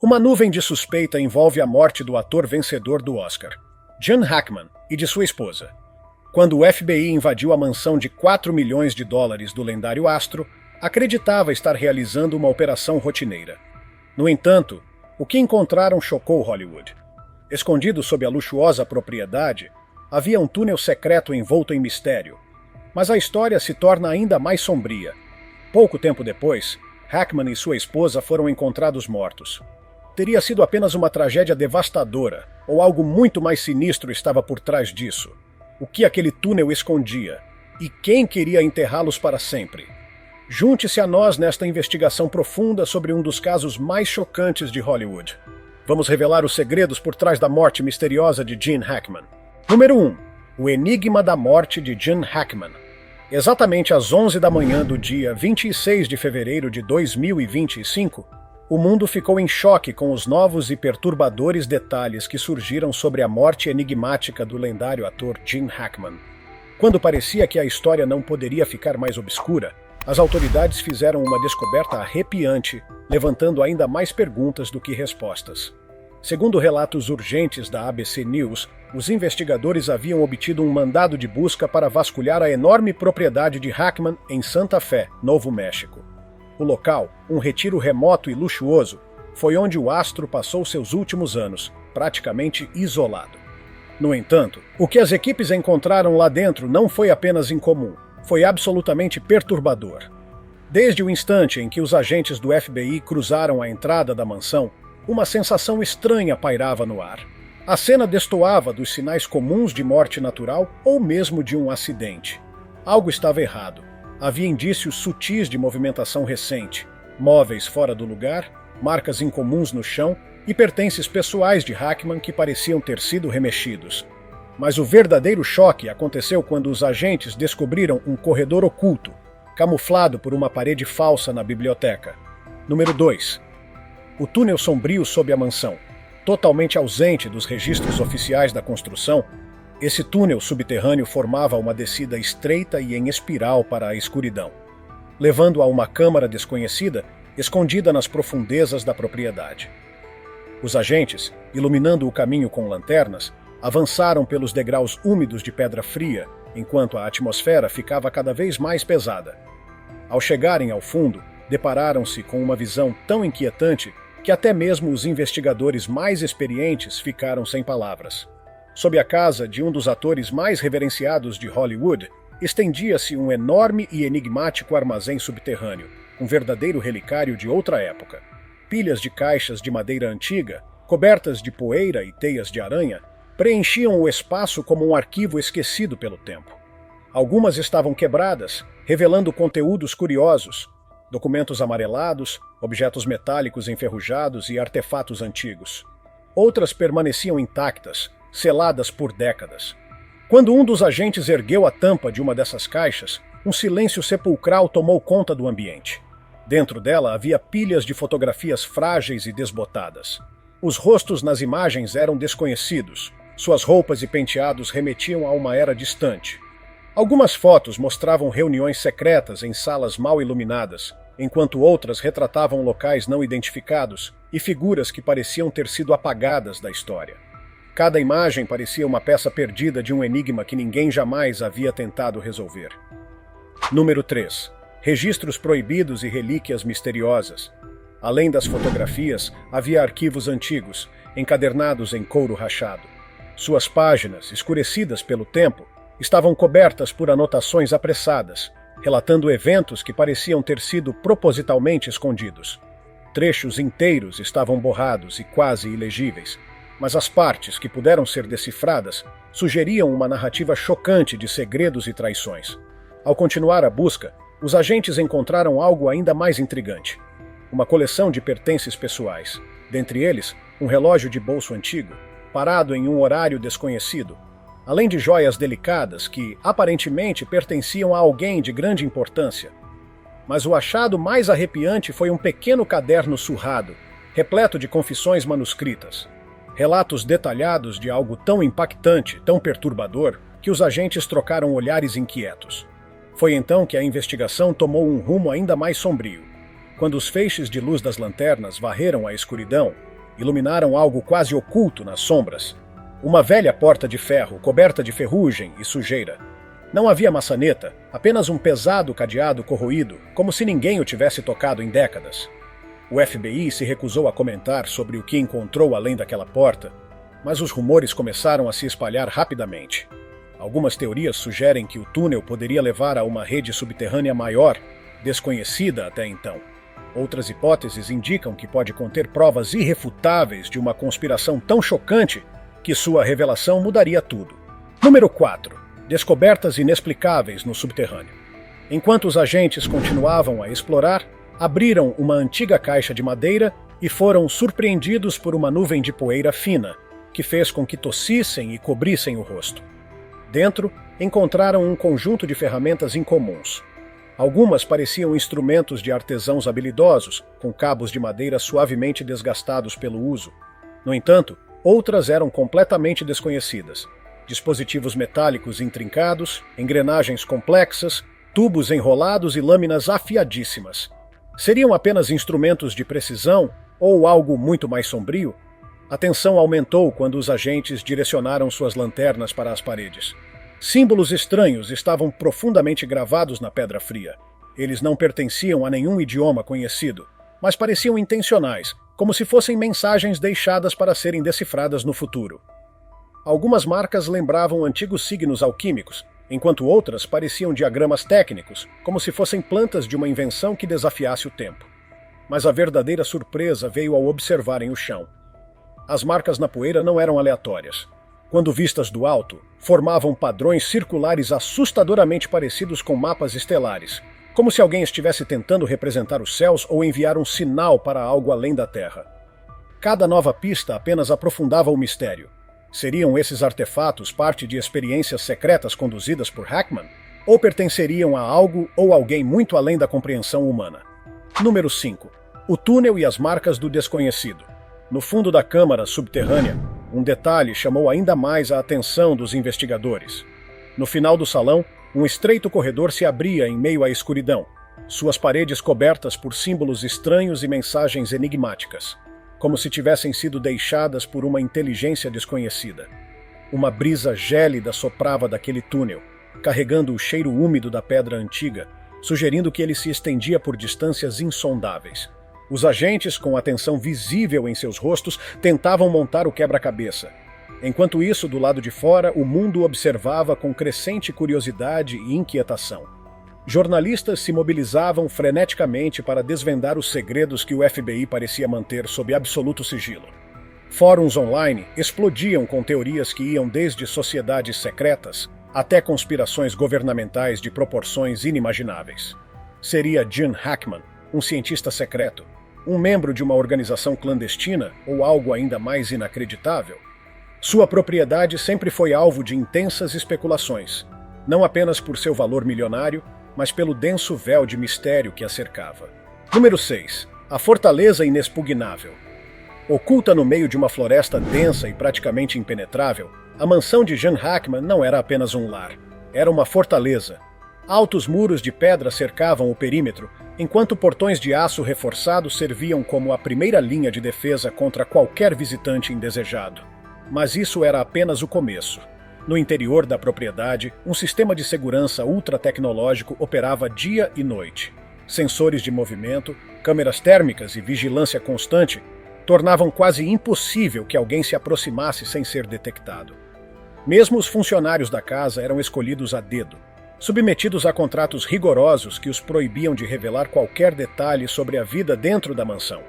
Uma nuvem de suspeita envolve a morte do ator vencedor do Oscar, Gene Hackman, e de sua esposa. Quando o FBI invadiu a mansão de $4 milhões do lendário astro, acreditava estar realizando uma operação rotineira. No entanto, o que encontraram chocou Hollywood. Escondido sob a luxuosa propriedade, havia um túnel secreto envolto em mistério. Mas a história se torna ainda mais sombria. Pouco tempo depois, Hackman e sua esposa foram encontrados mortos. Teria sido apenas uma tragédia devastadora, ou algo muito mais sinistro estava por trás disso? O que aquele túnel escondia? E quem queria enterrá-los para sempre? Junte-se a nós nesta investigação profunda sobre um dos casos mais chocantes de Hollywood. Vamos revelar os segredos por trás da morte misteriosa de Gene Hackman. Número 1. O enigma da morte de Gene Hackman. Exatamente às 11 da manhã do dia 26 de fevereiro de 2025, o mundo ficou em choque com os novos e perturbadores detalhes que surgiram sobre a morte enigmática do lendário ator Gene Hackman. Quando parecia que a história não poderia ficar mais obscura, as autoridades fizeram uma descoberta arrepiante, levantando ainda mais perguntas do que respostas. Segundo relatos urgentes da ABC News, os investigadores haviam obtido um mandado de busca para vasculhar a enorme propriedade de Hackman em Santa Fé, Novo México. O local, um retiro remoto e luxuoso, foi onde o astro passou seus últimos anos, praticamente isolado. No entanto, o que as equipes encontraram lá dentro não foi apenas incomum, foi absolutamente perturbador. Desde o instante em que os agentes do FBI cruzaram a entrada da mansão, uma sensação estranha pairava no ar. A cena destoava dos sinais comuns de morte natural ou mesmo de um acidente. Algo estava errado. Havia indícios sutis de movimentação recente, móveis fora do lugar, marcas incomuns no chão e pertences pessoais de Hackman que pareciam ter sido remexidos. Mas o verdadeiro choque aconteceu quando os agentes descobriram um corredor oculto, camuflado por uma parede falsa na biblioteca. Número 2. O túnel sombrio sob a mansão. Totalmente ausente dos registros oficiais da construção, esse túnel subterrâneo formava uma descida estreita e em espiral para a escuridão, levando a uma câmara desconhecida escondida nas profundezas da propriedade. Os agentes, iluminando o caminho com lanternas, avançaram pelos degraus úmidos de pedra fria, enquanto a atmosfera ficava cada vez mais pesada. Ao chegarem ao fundo, depararam-se com uma visão tão inquietante que até mesmo os investigadores mais experientes ficaram sem palavras. Sob a casa de um dos atores mais reverenciados de Hollywood, estendia-se um enorme e enigmático armazém subterrâneo, um verdadeiro relicário de outra época. Pilhas de caixas de madeira antiga, cobertas de poeira e teias de aranha, preenchiam o espaço como um arquivo esquecido pelo tempo. Algumas estavam quebradas, revelando conteúdos curiosos, documentos amarelados, objetos metálicos enferrujados e artefatos antigos. Outras permaneciam intactas, seladas por décadas. Quando um dos agentes ergueu a tampa de uma dessas caixas, um silêncio sepulcral tomou conta do ambiente. Dentro dela havia pilhas de fotografias frágeis e desbotadas. Os rostos nas imagens eram desconhecidos. Suas roupas e penteados remetiam a uma era distante. Algumas fotos mostravam reuniões secretas em salas mal iluminadas, enquanto outras retratavam locais não identificados e figuras que pareciam ter sido apagadas da história. Cada imagem parecia uma peça perdida de um enigma que ninguém jamais havia tentado resolver. Número 3. Registros proibidos e relíquias misteriosas. Além das fotografias, havia arquivos antigos, encadernados em couro rachado. Suas páginas, escurecidas pelo tempo, estavam cobertas por anotações apressadas, relatando eventos que pareciam ter sido propositalmente escondidos. Trechos inteiros estavam borrados e quase ilegíveis, mas as partes que puderam ser decifradas sugeriam uma narrativa chocante de segredos e traições. Ao continuar a busca, os agentes encontraram algo ainda mais intrigante. Uma coleção de pertences pessoais, dentre eles um relógio de bolso antigo, parado em um horário desconhecido, além de joias delicadas que, aparentemente, pertenciam a alguém de grande importância. Mas o achado mais arrepiante foi um pequeno caderno surrado, repleto de confissões manuscritas. Relatos detalhados de algo tão impactante, tão perturbador, que os agentes trocaram olhares inquietos. Foi então que a investigação tomou um rumo ainda mais sombrio. Quando os feixes de luz das lanternas varreram a escuridão, iluminaram algo quase oculto nas sombras. Uma velha porta de ferro coberta de ferrugem e sujeira. Não havia maçaneta, apenas um pesado cadeado corroído, como se ninguém o tivesse tocado em décadas. O FBI se recusou a comentar sobre o que encontrou além daquela porta, mas os rumores começaram a se espalhar rapidamente. Algumas teorias sugerem que o túnel poderia levar a uma rede subterrânea maior, desconhecida até então. Outras hipóteses indicam que pode conter provas irrefutáveis de uma conspiração tão chocante que sua revelação mudaria tudo. Número 4. Descobertas inexplicáveis no subterrâneo. Enquanto os agentes continuavam a explorar, abriram uma antiga caixa de madeira e foram surpreendidos por uma nuvem de poeira fina, que fez com que tossissem e cobrissem o rosto. Dentro, encontraram um conjunto de ferramentas incomuns. Algumas pareciam instrumentos de artesãos habilidosos, com cabos de madeira suavemente desgastados pelo uso. No entanto, outras eram completamente desconhecidas. Dispositivos metálicos intrincados, engrenagens complexas, tubos enrolados e lâminas afiadíssimas. Seriam apenas instrumentos de precisão ou algo muito mais sombrio? A tensão aumentou quando os agentes direcionaram suas lanternas para as paredes. Símbolos estranhos estavam profundamente gravados na pedra fria. Eles não pertenciam a nenhum idioma conhecido, mas pareciam intencionais, como se fossem mensagens deixadas para serem decifradas no futuro. Algumas marcas lembravam antigos signos alquímicos, enquanto outras pareciam diagramas técnicos, como se fossem plantas de uma invenção que desafiasse o tempo. Mas a verdadeira surpresa veio ao observarem o chão. As marcas na poeira não eram aleatórias. Quando vistas do alto, formavam padrões circulares assustadoramente parecidos com mapas estelares, como se alguém estivesse tentando representar os céus ou enviar um sinal para algo além da Terra. Cada nova pista apenas aprofundava o mistério. Seriam esses artefatos parte de experiências secretas conduzidas por Hackman? Ou pertenceriam a algo ou alguém muito além da compreensão humana? Número 5. O túnel e as marcas do desconhecido. No fundo da câmara subterrânea, um detalhe chamou ainda mais a atenção dos investigadores. No final do salão, um estreito corredor se abria em meio à escuridão, suas paredes cobertas por símbolos estranhos e mensagens enigmáticas, como se tivessem sido deixadas por uma inteligência desconhecida. Uma brisa gélida soprava daquele túnel, carregando o cheiro úmido da pedra antiga, sugerindo que ele se estendia por distâncias insondáveis. Os agentes, com atenção visível em seus rostos, tentavam montar o quebra-cabeça. Enquanto isso, do lado de fora, o mundo observava com crescente curiosidade e inquietação. Jornalistas se mobilizavam freneticamente para desvendar os segredos que o FBI parecia manter sob absoluto sigilo. Fóruns online explodiam com teorias que iam desde sociedades secretas até conspirações governamentais de proporções inimagináveis. Seria Gene Hackman, um cientista secreto, um membro de uma organização clandestina ou algo ainda mais inacreditável? Sua propriedade sempre foi alvo de intensas especulações, não apenas por seu valor milionário, mas pelo denso véu de mistério que a cercava. Número 6. A Fortaleza Inexpugnável. Oculta no meio de uma floresta densa e praticamente impenetrável, a mansão de Gene Hackman não era apenas um lar. Era uma fortaleza. Altos muros de pedra cercavam o perímetro, enquanto portões de aço reforçado serviam como a primeira linha de defesa contra qualquer visitante indesejado. Mas isso era apenas o começo. No interior da propriedade, um sistema de segurança ultra-tecnológico operava dia e noite. Sensores de movimento, câmeras térmicas e vigilância constante tornavam quase impossível que alguém se aproximasse sem ser detectado. Mesmo os funcionários da casa eram escolhidos a dedo, submetidos a contratos rigorosos que os proibiam de revelar qualquer detalhe sobre a vida dentro da mansão.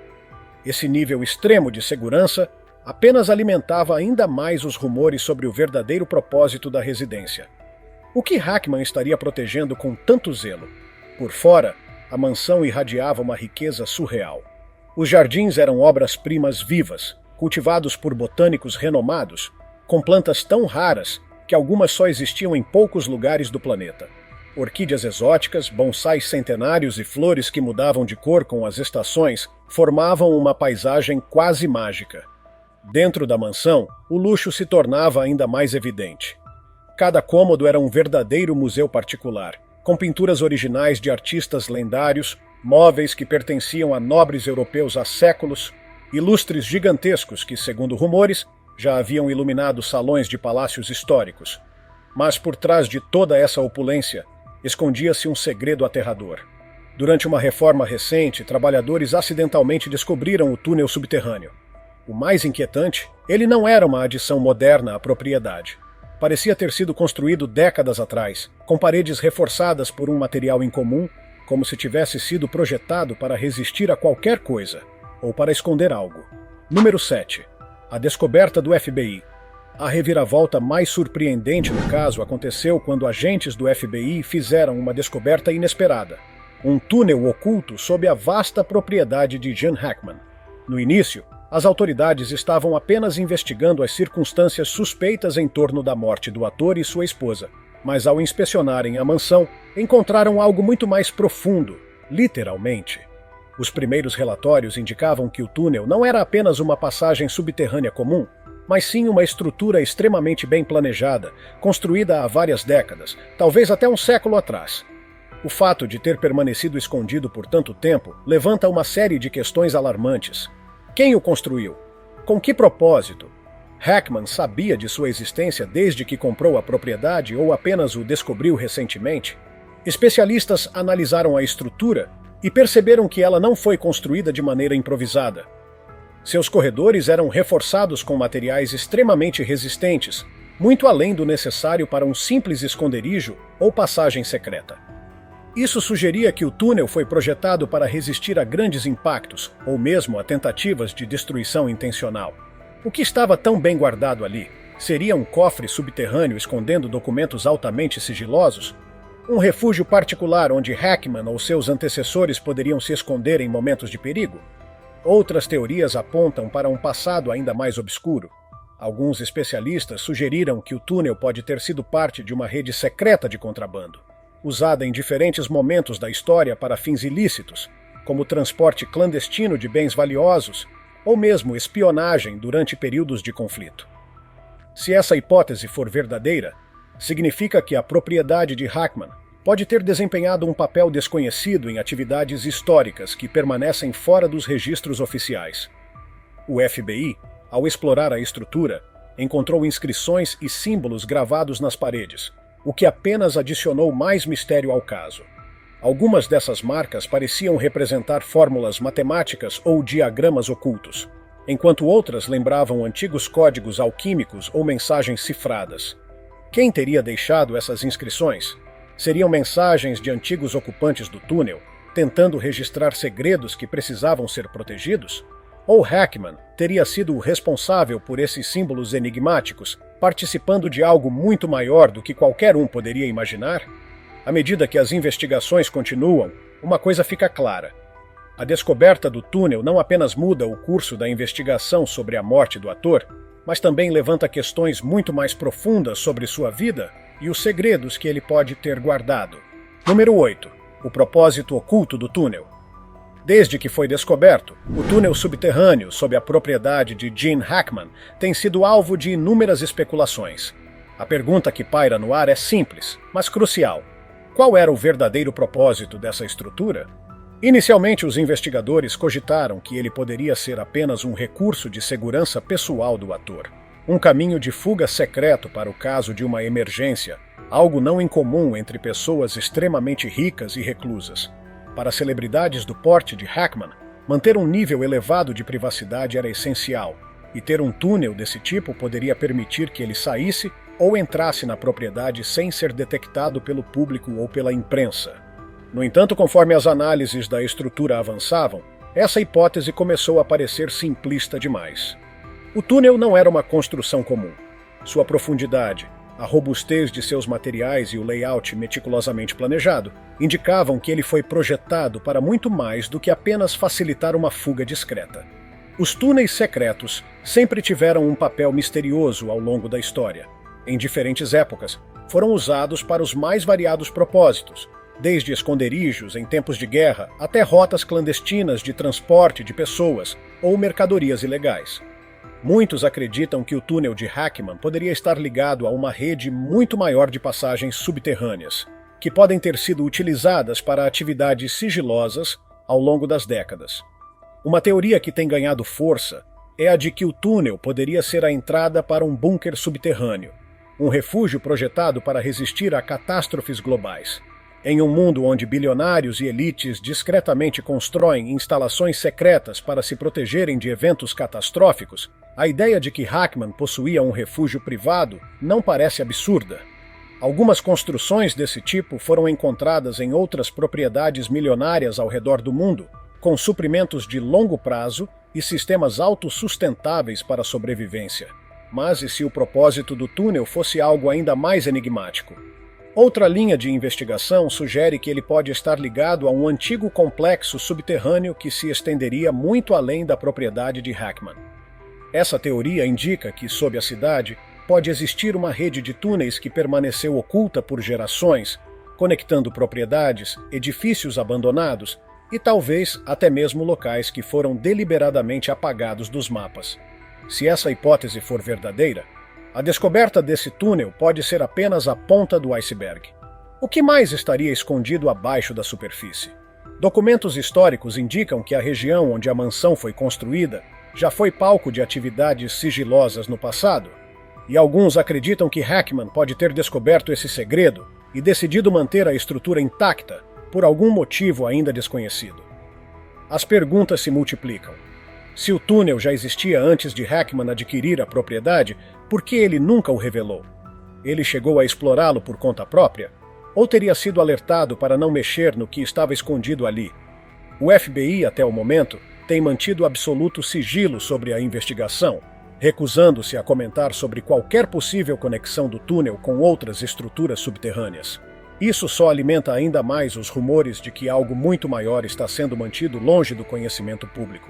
Esse nível extremo de segurança apenas alimentava ainda mais os rumores sobre o verdadeiro propósito da residência. O que Hackman estaria protegendo com tanto zelo? Por fora, a mansão irradiava uma riqueza surreal. Os jardins eram obras-primas vivas, cultivados por botânicos renomados, com plantas tão raras que algumas só existiam em poucos lugares do planeta. Orquídeas exóticas, bonsais centenários e flores que mudavam de cor com as estações formavam uma paisagem quase mágica. Dentro da mansão, o luxo se tornava ainda mais evidente. Cada cômodo era um verdadeiro museu particular, com pinturas originais de artistas lendários, móveis que pertenciam a nobres europeus há séculos, e lustres gigantescos que, segundo rumores, já haviam iluminado salões de palácios históricos. Mas por trás de toda essa opulência, escondia-se um segredo aterrador. Durante uma reforma recente, trabalhadores acidentalmente descobriram o túnel subterrâneo. O mais inquietante, ele não era uma adição moderna à propriedade. Parecia ter sido construído décadas atrás, com paredes reforçadas por um material incomum, como se tivesse sido projetado para resistir a qualquer coisa, ou para esconder algo. Número 7. A descoberta do FBI. A reviravolta mais surpreendente no caso aconteceu quando agentes do FBI fizeram uma descoberta inesperada. Um túnel oculto sob a vasta propriedade de Gene Hackman. No início, as autoridades estavam apenas investigando as circunstâncias suspeitas em torno da morte do ator e sua esposa, mas ao inspecionarem a mansão, encontraram algo muito mais profundo, literalmente. Os primeiros relatórios indicavam que o túnel não era apenas uma passagem subterrânea comum, mas sim uma estrutura extremamente bem planejada, construída há várias décadas, talvez até um século atrás. O fato de ter permanecido escondido por tanto tempo levanta uma série de questões alarmantes. Quem o construiu? Com que propósito? Hackman sabia de sua existência desde que comprou a propriedade ou apenas o descobriu recentemente? Especialistas analisaram a estrutura e perceberam que ela não foi construída de maneira improvisada. Seus corredores eram reforçados com materiais extremamente resistentes, muito além do necessário para um simples esconderijo ou passagem secreta. Isso sugeria que o túnel foi projetado para resistir a grandes impactos, ou mesmo a tentativas de destruição intencional. O que estava tão bem guardado ali? Seria um cofre subterrâneo escondendo documentos altamente sigilosos? Um refúgio particular onde Hackman ou seus antecessores poderiam se esconder em momentos de perigo? Outras teorias apontam para um passado ainda mais obscuro. Alguns especialistas sugeriram que o túnel pode ter sido parte de uma rede secreta de contrabando, usada em diferentes momentos da história para fins ilícitos, como transporte clandestino de bens valiosos ou mesmo espionagem durante períodos de conflito. Se essa hipótese for verdadeira, significa que a propriedade de Hackman pode ter desempenhado um papel desconhecido em atividades históricas que permanecem fora dos registros oficiais. O FBI, ao explorar a estrutura, encontrou inscrições e símbolos gravados nas paredes, o que apenas adicionou mais mistério ao caso. Algumas dessas marcas pareciam representar fórmulas matemáticas ou diagramas ocultos, enquanto outras lembravam antigos códigos alquímicos ou mensagens cifradas. Quem teria deixado essas inscrições? Seriam mensagens de antigos ocupantes do túnel, tentando registrar segredos que precisavam ser protegidos? Ou Hackman teria sido o responsável por esses símbolos enigmáticos, participando de algo muito maior do que qualquer um poderia imaginar? À medida que as investigações continuam, uma coisa fica clara. A descoberta do túnel não apenas muda o curso da investigação sobre a morte do ator, mas também levanta questões muito mais profundas sobre sua vida e os segredos que ele pode ter guardado. Número 8. O propósito oculto do túnel. Desde que foi descoberto, o túnel subterrâneo sob a propriedade de Gene Hackman tem sido alvo de inúmeras especulações. A pergunta que paira no ar é simples, mas crucial. Qual era o verdadeiro propósito dessa estrutura? Inicialmente, os investigadores cogitaram que ele poderia ser apenas um recurso de segurança pessoal do ator. Um caminho de fuga secreto para o caso de uma emergência, algo não incomum entre pessoas extremamente ricas e reclusas. Para celebridades do porte de Hackman, manter um nível elevado de privacidade era essencial, e ter um túnel desse tipo poderia permitir que ele saísse ou entrasse na propriedade sem ser detectado pelo público ou pela imprensa. No entanto, conforme as análises da estrutura avançavam, essa hipótese começou a parecer simplista demais. O túnel não era uma construção comum. Sua profundidade, a robustez de seus materiais e o layout meticulosamente planejado indicavam que ele foi projetado para muito mais do que apenas facilitar uma fuga discreta. Os túneis secretos sempre tiveram um papel misterioso ao longo da história. Em diferentes épocas, foram usados para os mais variados propósitos, desde esconderijos em tempos de guerra até rotas clandestinas de transporte de pessoas ou mercadorias ilegais. Muitos acreditam que o túnel de Hackman poderia estar ligado a uma rede muito maior de passagens subterrâneas, que podem ter sido utilizadas para atividades sigilosas ao longo das décadas. Uma teoria que tem ganhado força é a de que o túnel poderia ser a entrada para um bunker subterrâneo, um refúgio projetado para resistir a catástrofes globais. Em um mundo onde bilionários e elites discretamente constroem instalações secretas para se protegerem de eventos catastróficos, a ideia de que Hackman possuía um refúgio privado não parece absurda. Algumas construções desse tipo foram encontradas em outras propriedades milionárias ao redor do mundo, com suprimentos de longo prazo e sistemas autossustentáveis para a sobrevivência. Mas e se o propósito do túnel fosse algo ainda mais enigmático? Outra linha de investigação sugere que ele pode estar ligado a um antigo complexo subterrâneo que se estenderia muito além da propriedade de Hackman. Essa teoria indica que, sob a cidade, pode existir uma rede de túneis que permaneceu oculta por gerações, conectando propriedades, edifícios abandonados e talvez até mesmo locais que foram deliberadamente apagados dos mapas. Se essa hipótese for verdadeira, a descoberta desse túnel pode ser apenas a ponta do iceberg. O que mais estaria escondido abaixo da superfície? Documentos históricos indicam que a região onde a mansão foi construída já foi palco de atividades sigilosas no passado, e alguns acreditam que Hackman pode ter descoberto esse segredo e decidido manter a estrutura intacta por algum motivo ainda desconhecido. As perguntas se multiplicam. Se o túnel já existia antes de Hackman adquirir a propriedade, por que ele nunca o revelou? Ele chegou a explorá-lo por conta própria? Ou teria sido alertado para não mexer no que estava escondido ali? O FBI, até o momento, tem mantido absoluto sigilo sobre a investigação, recusando-se a comentar sobre qualquer possível conexão do túnel com outras estruturas subterrâneas. Isso só alimenta ainda mais os rumores de que algo muito maior está sendo mantido longe do conhecimento público.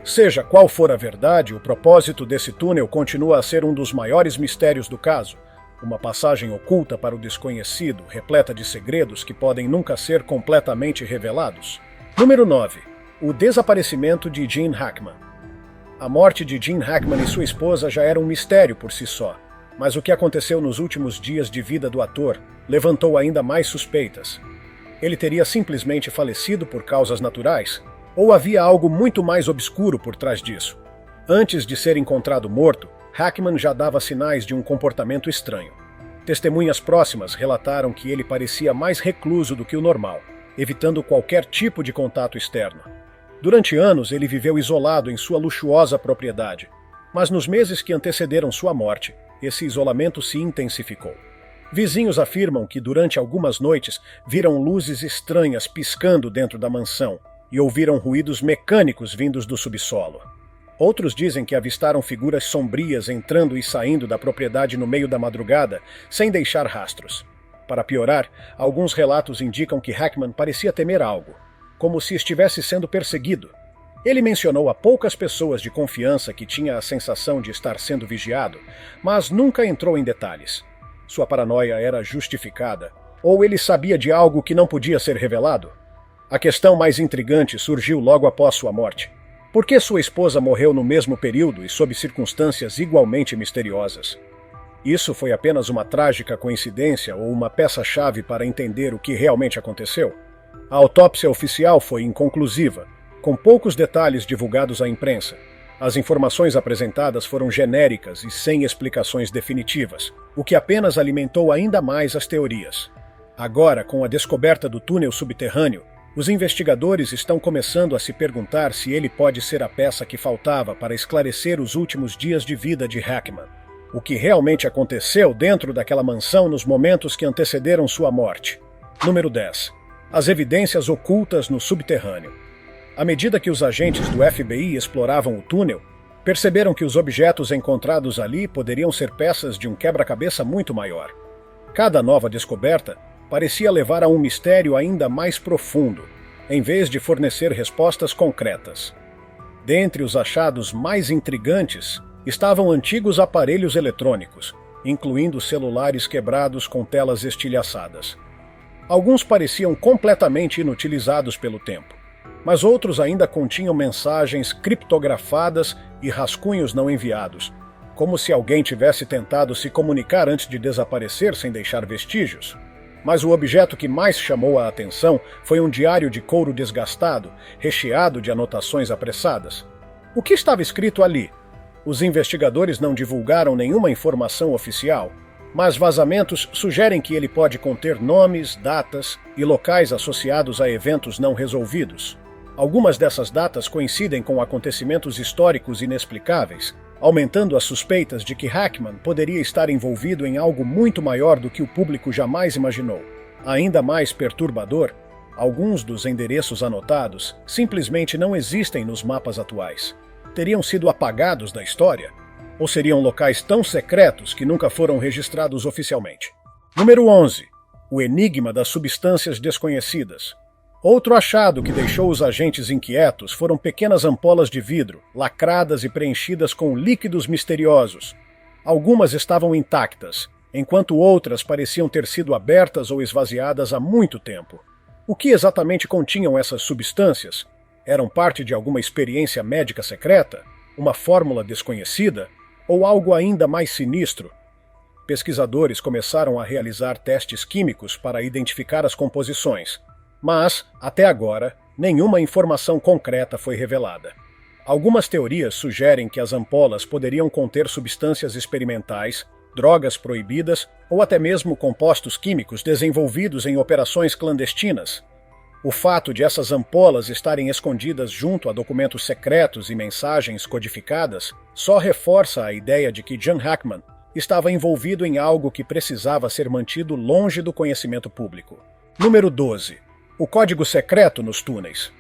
Seja qual for a verdade, o propósito desse túnel continua a ser um dos maiores mistérios do caso, uma passagem oculta para o desconhecido, repleta de segredos que podem nunca ser completamente revelados. Número 9. O desaparecimento de Gene Hackman. A morte de Gene Hackman e sua esposa já era um mistério por si só, mas o que aconteceu nos últimos dias de vida do ator levantou ainda mais suspeitas. Ele teria simplesmente falecido por causas naturais? Ou havia algo muito mais obscuro por trás disso? Antes de ser encontrado morto, Hackman já dava sinais de um comportamento estranho. Testemunhas próximas relataram que ele parecia mais recluso do que o normal, evitando qualquer tipo de contato externo. Durante anos, ele viveu isolado em sua luxuosa propriedade, mas nos meses que antecederam sua morte, esse isolamento se intensificou. Vizinhos afirmam que durante algumas noites viram luzes estranhas piscando dentro da mansão, e ouviram ruídos mecânicos vindos do subsolo. Outros dizem que avistaram figuras sombrias entrando e saindo da propriedade no meio da madrugada, sem deixar rastros. Para piorar, alguns relatos indicam que Hackman parecia temer algo, como se estivesse sendo perseguido. Ele mencionou a poucas pessoas de confiança que tinha a sensação de estar sendo vigiado, mas nunca entrou em detalhes. Sua paranoia era justificada, ou ele sabia de algo que não podia ser revelado? A questão mais intrigante surgiu logo após sua morte. Por que sua esposa morreu no mesmo período e sob circunstâncias igualmente misteriosas? Isso foi apenas uma trágica coincidência ou uma peça-chave para entender o que realmente aconteceu? A autópsia oficial foi inconclusiva, com poucos detalhes divulgados à imprensa. As informações apresentadas foram genéricas e sem explicações definitivas, o que apenas alimentou ainda mais as teorias. Agora, com a descoberta do túnel subterrâneo, os investigadores estão começando a se perguntar se ele pode ser a peça que faltava para esclarecer os últimos dias de vida de Hackman. O que realmente aconteceu dentro daquela mansão nos momentos que antecederam sua morte. Número 10. As evidências ocultas no subterrâneo. À medida que os agentes do FBI exploravam o túnel, perceberam que os objetos encontrados ali poderiam ser peças de um quebra-cabeça muito maior. Cada nova descoberta parecia levar a um mistério ainda mais profundo, em vez de fornecer respostas concretas. Dentre os achados mais intrigantes estavam antigos aparelhos eletrônicos, incluindo celulares quebrados com telas estilhaçadas. Alguns pareciam completamente inutilizados pelo tempo, mas outros ainda continham mensagens criptografadas e rascunhos não enviados, como se alguém tivesse tentado se comunicar antes de desaparecer sem deixar vestígios. Mas o objeto que mais chamou a atenção foi um diário de couro desgastado, recheado de anotações apressadas. O que estava escrito ali? Os investigadores não divulgaram nenhuma informação oficial, mas vazamentos sugerem que ele pode conter nomes, datas e locais associados a eventos não resolvidos. Algumas dessas datas coincidem com acontecimentos históricos inexplicáveis, aumentando as suspeitas de que Hackman poderia estar envolvido em algo muito maior do que o público jamais imaginou. Ainda mais perturbador, alguns dos endereços anotados simplesmente não existem nos mapas atuais. Teriam sido apagados da história? Ou seriam locais tão secretos que nunca foram registrados oficialmente? Número 11. O enigma das substâncias desconhecidas. Outro achado que deixou os agentes inquietos foram pequenas ampolas de vidro, lacradas e preenchidas com líquidos misteriosos. Algumas estavam intactas, enquanto outras pareciam ter sido abertas ou esvaziadas há muito tempo. O que exatamente continham essas substâncias? Eram parte de alguma experiência médica secreta? Uma fórmula desconhecida? Ou algo ainda mais sinistro? Pesquisadores começaram a realizar testes químicos para identificar as composições. Mas, até agora, nenhuma informação concreta foi revelada. Algumas teorias sugerem que as ampolas poderiam conter substâncias experimentais, drogas proibidas ou até mesmo compostos químicos desenvolvidos em operações clandestinas. O fato de essas ampolas estarem escondidas junto a documentos secretos e mensagens codificadas só reforça a ideia de que John Hackman estava envolvido em algo que precisava ser mantido longe do conhecimento público. Número 12. O código secreto nos túneis.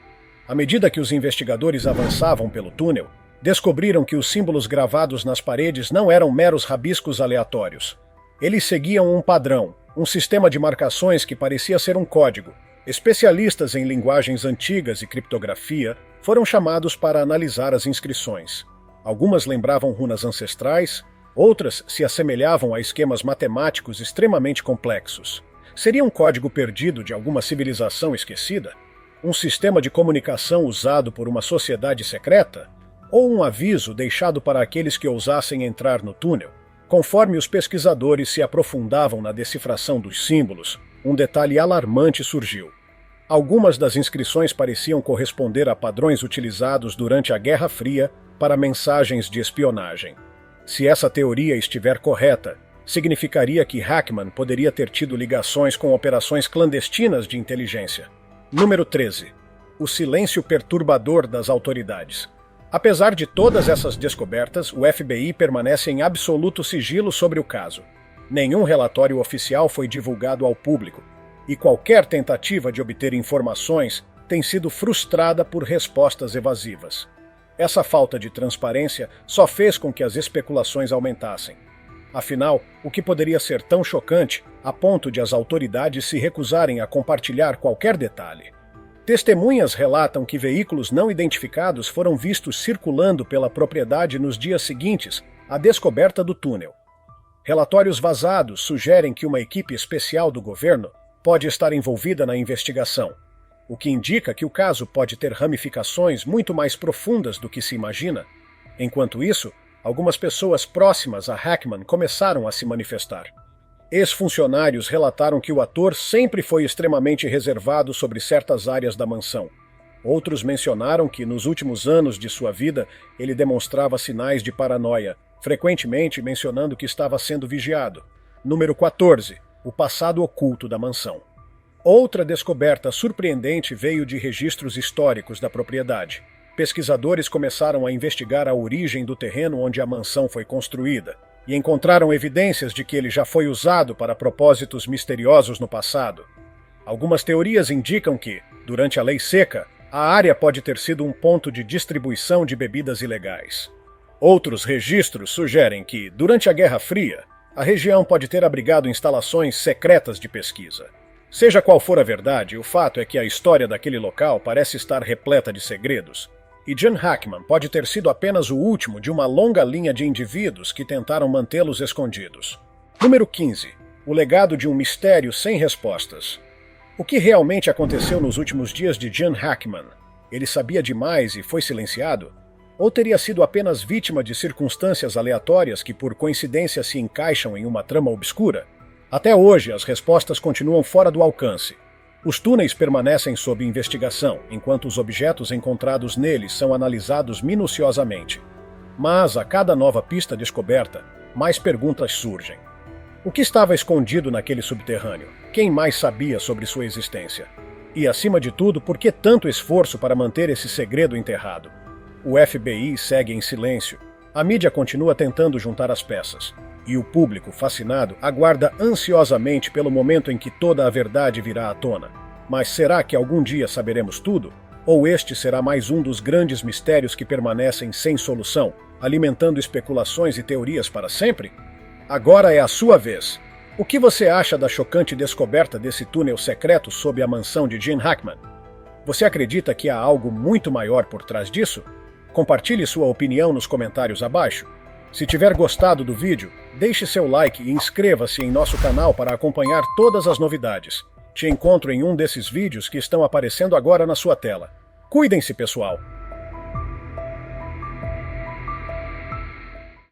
À medida que os investigadores avançavam pelo túnel, descobriram que os símbolos gravados nas paredes não eram meros rabiscos aleatórios. Eles seguiam um padrão, um sistema de marcações que parecia ser um código. Especialistas em linguagens antigas e criptografia foram chamados para analisar as inscrições. Algumas lembravam runas ancestrais, outras se assemelhavam a esquemas matemáticos extremamente complexos. Seria um código perdido de alguma civilização esquecida? Um sistema de comunicação usado por uma sociedade secreta? Ou um aviso deixado para aqueles que ousassem entrar no túnel? Conforme os pesquisadores se aprofundavam na decifração dos símbolos, um detalhe alarmante surgiu. Algumas das inscrições pareciam corresponder a padrões utilizados durante a Guerra Fria para mensagens de espionagem. Se essa teoria estiver correta, significaria que Hackman poderia ter tido ligações com operações clandestinas de inteligência. Número 13. O silêncio perturbador das autoridades. Apesar de todas essas descobertas, o FBI permanece em absoluto sigilo sobre o caso. Nenhum relatório oficial foi divulgado ao público, e qualquer tentativa de obter informações tem sido frustrada por respostas evasivas. Essa falta de transparência só fez com que as especulações aumentassem. Afinal, o que poderia ser tão chocante a ponto de as autoridades se recusarem a compartilhar qualquer detalhe? Testemunhas relatam que veículos não identificados foram vistos circulando pela propriedade nos dias seguintes à descoberta do túnel. Relatórios vazados sugerem que uma equipe especial do governo pode estar envolvida na investigação, o que indica que o caso pode ter ramificações muito mais profundas do que se imagina. Enquanto isso, algumas pessoas próximas a Hackman começaram a se manifestar. Ex-funcionários relataram que o ator sempre foi extremamente reservado sobre certas áreas da mansão. Outros mencionaram que, nos últimos anos de sua vida, ele demonstrava sinais de paranoia, frequentemente mencionando que estava sendo vigiado. Número 14. O passado oculto da mansão. Outra descoberta surpreendente veio de registros históricos da propriedade. Pesquisadores começaram a investigar a origem do terreno onde a mansão foi construída e encontraram evidências de que ele já foi usado para propósitos misteriosos no passado. Algumas teorias indicam que, durante a Lei Seca, a área pode ter sido um ponto de distribuição de bebidas ilegais. Outros registros sugerem que, durante a Guerra Fria, a região pode ter abrigado instalações secretas de pesquisa. Seja qual for a verdade, o fato é que a história daquele local parece estar repleta de segredos. E John Hackman pode ter sido apenas o último de uma longa linha de indivíduos que tentaram mantê-los escondidos. Número 15. O legado de um mistério sem respostas. O que realmente aconteceu nos últimos dias de John Hackman? Ele sabia demais e foi silenciado? Ou teria sido apenas vítima de circunstâncias aleatórias que por coincidência se encaixam em uma trama obscura? Até hoje, as respostas continuam fora do alcance. Os túneis permanecem sob investigação, enquanto os objetos encontrados neles são analisados minuciosamente. Mas, a cada nova pista descoberta, mais perguntas surgem. O que estava escondido naquele subterrâneo? Quem mais sabia sobre sua existência? E, acima de tudo, por que tanto esforço para manter esse segredo enterrado? O FBI segue em silêncio. A mídia continua tentando juntar as peças. E o público, fascinado, aguarda ansiosamente pelo momento em que toda a verdade virá à tona. Mas será que algum dia saberemos tudo? Ou este será mais um dos grandes mistérios que permanecem sem solução, alimentando especulações e teorias para sempre? Agora é a sua vez. O que você acha da chocante descoberta desse túnel secreto sob a mansão de Gene Hackman? Você acredita que há algo muito maior por trás disso? Compartilhe sua opinião nos comentários abaixo. Se tiver gostado do vídeo, deixe seu like e inscreva-se em nosso canal para acompanhar todas as novidades. Te encontro em um desses vídeos que estão aparecendo agora na sua tela. Cuidem-se, pessoal!